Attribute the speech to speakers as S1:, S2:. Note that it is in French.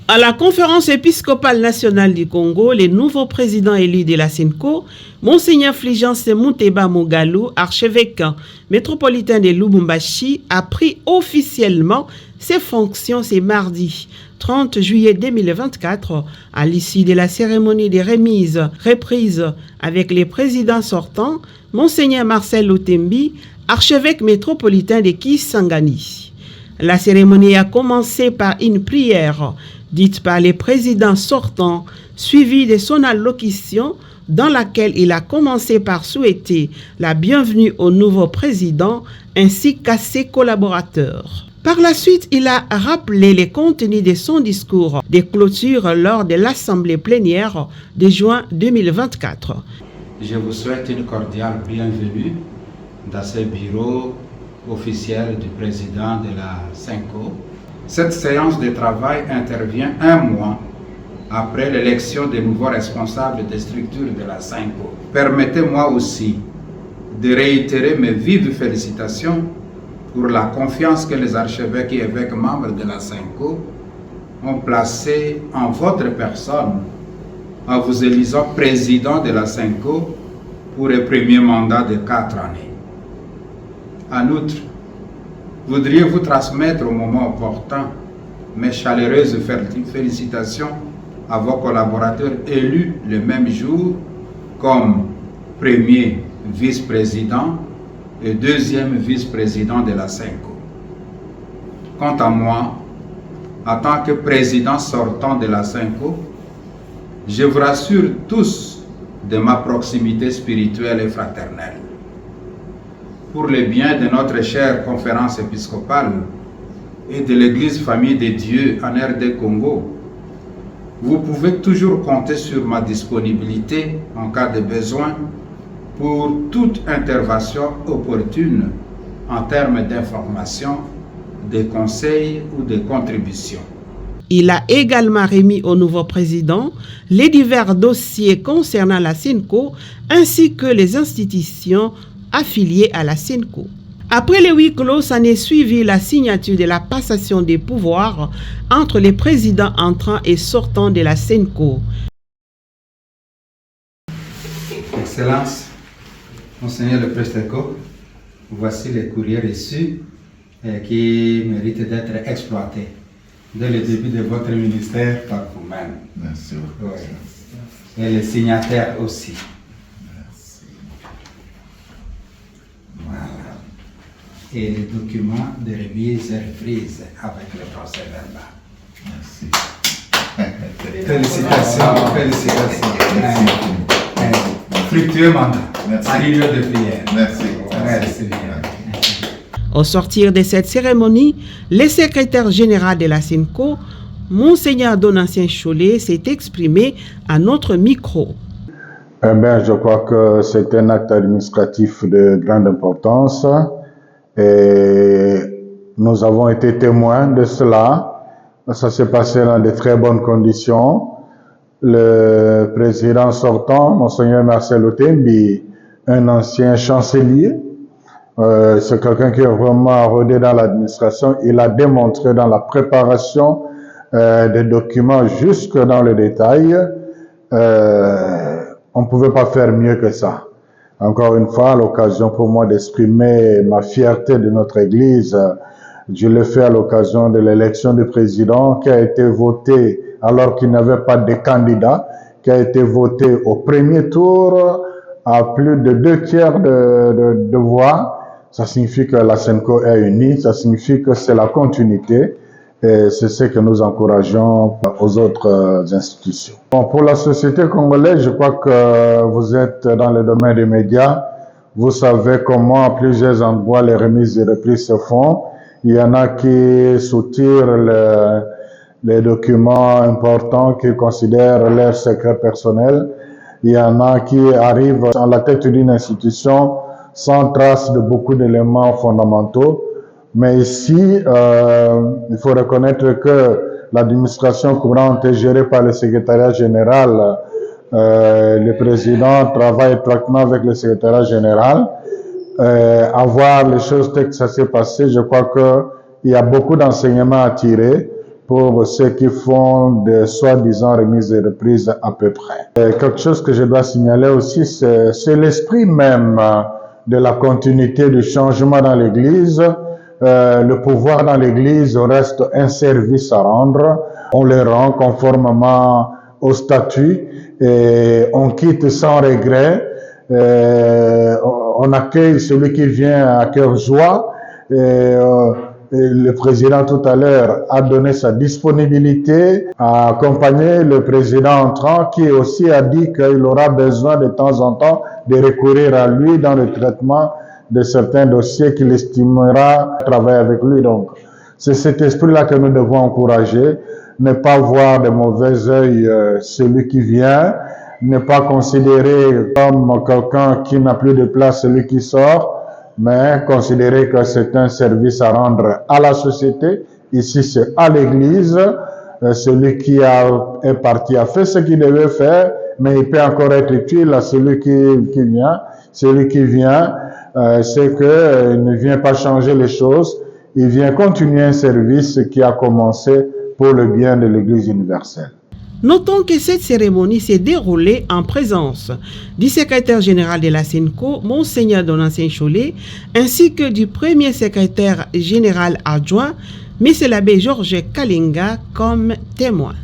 S1: À la conférence épiscopale nationale du Congo, le nouveau président élu de la SENCO, Monseigneur Fulgence Munteba Mogalou, archevêque métropolitain de Lubumbashi, a pris officiellement ses fonctions ce mardi 30 juillet 2024 à l'issue de la cérémonie de reprise avec les présidents sortants, Monseigneur Marcel Otembi, archevêque métropolitain de Kisangani. La cérémonie a commencé par une prière dite par les présidents sortants, suivie de son allocution dans laquelle il a commencé par souhaiter la bienvenue au nouveau président ainsi qu'à ses collaborateurs. Par la suite, il a rappelé les contenus de son discours de clôture lors de l'Assemblée plénière de juin 2024.
S2: Je vous souhaite une cordiale bienvenue dans ce bureau officiel du président de la SENCO. Cette séance de travail intervient un mois après l'élection des nouveaux responsables des structures de la SENCO. Permettez-moi aussi de réitérer mes vives félicitations pour la confiance que les archevêques et évêques membres de la SENCO ont placée en votre personne en vous élisant président de la SENCO pour un premier mandat de 4 années. En outre, voudriez-vous transmettre au moment opportun mes chaleureuses félicitations à vos collaborateurs élus le même jour comme premier vice-président et deuxième vice-président de la SENCO. Quant à moi, en tant que président sortant de la SENCO, je vous rassure tous de ma proximité spirituelle et fraternelle. Pour le bien de notre chère conférence épiscopale et de l'Église Famille de Dieu en RD Congo, vous pouvez toujours compter sur ma disponibilité en cas de besoin pour toute intervention opportune en termes d'information, de conseils ou de contributions.
S1: Il a également remis au nouveau président les divers dossiers concernant la SENCO ainsi que les institutions affiliées à la SENCO. Après les huis clos, s'en est suivi la signature de la passation des pouvoirs entre les présidents entrants et sortants de la SENCO.
S2: Excellence, Monseigneur le Presteco, voici les courriers reçus qui méritent d'être exploités dès le début de votre ministère par vous-même.
S3: Merci beaucoup.
S2: Oui. Et les signataires aussi.
S3: Merci.
S2: Voilà. Et les documents de remise et reprise avec le procès verbal.
S3: Merci.
S2: Félicitations, félicitations. Fructueux mandat.
S3: Merci.
S2: En milieu de prière.
S3: Merci.
S2: Merci bien.
S1: Au sortir de cette cérémonie, le secrétaire général de la SENCO, Monseigneur Donatien Cholet, s'est exprimé à notre micro.
S4: Je crois que c'est un acte administratif de grande importance et nous avons été témoins de cela. Ça s'est passé dans de très bonnes conditions. Le président sortant, Monseigneur Marcel Otembi, un ancien chancelier, c'est quelqu'un qui est vraiment rodé dans l'administration. Il a démontré dans la préparation des documents jusque dans le détail. On ne pouvait pas faire mieux que ça. Encore une fois, l'occasion pour moi d'exprimer ma fierté de notre Église. Je l'ai fait à l'occasion de l'élection du président qui a été voté alors qu'il n'y avait pas de candidat, qui a été voté au premier tour à plus de 2/3 de voix. Ça signifie que la SENCO est unie, ça signifie que c'est la continuité et c'est ce que nous encourageons aux autres institutions. Bon, pour la société congolaise, je crois que vous êtes dans le domaine des médias. Vous savez comment à plusieurs endroits les remises et reprises se font. Il y en a qui soutirent les documents importants qu'ils considèrent leur secret personnel. Il y en a qui arrivent à la tête d'une institution sans trace de beaucoup d'éléments fondamentaux. Mais ici, il faut reconnaître que l'administration courante est gérée par le secrétariat général. Le président travaille étroitement avec le secrétariat général. À voir les choses telles que ça s'est passé, je crois qu'il y a beaucoup d'enseignements à tirer pour ceux qui font de soi-disant remises et reprises à peu près. Quelque chose que je dois signaler aussi, c'est l'esprit même de la continuité du changement dans l'Église. Le pouvoir dans l'Église reste un service à rendre. On le rend conformément au statut et on quitte sans regret. On accueille celui qui vient à cœur joie. Le président tout à l'heure a donné sa disponibilité à accompagner le président entrant qui aussi a dit qu'il aura besoin de temps en temps de recourir à lui dans le traitement de certains dossiers qu'il estimera travailler avec lui. Donc, c'est cet esprit-là que nous devons encourager, ne pas voir de mauvais œil celui qui vient, ne pas considérer comme quelqu'un qui n'a plus de place celui qui sort, mais considérer que c'est un service à rendre à la société. Ici, c'est à l'Église. Celui qui est parti a fait ce qu'il devait faire, mais il peut encore être utile à celui qui vient. Celui qui vient, c'est qu'il ne vient pas changer les choses, il vient continuer un service qui a commencé pour le bien de l'Église universelle.
S1: Notons que cette cérémonie s'est déroulée en présence du secrétaire général de la SENCO, Monseigneur Donatien Cholet, ainsi que du premier secrétaire général adjoint, M. l'abbé Georges Kalinga, comme témoin.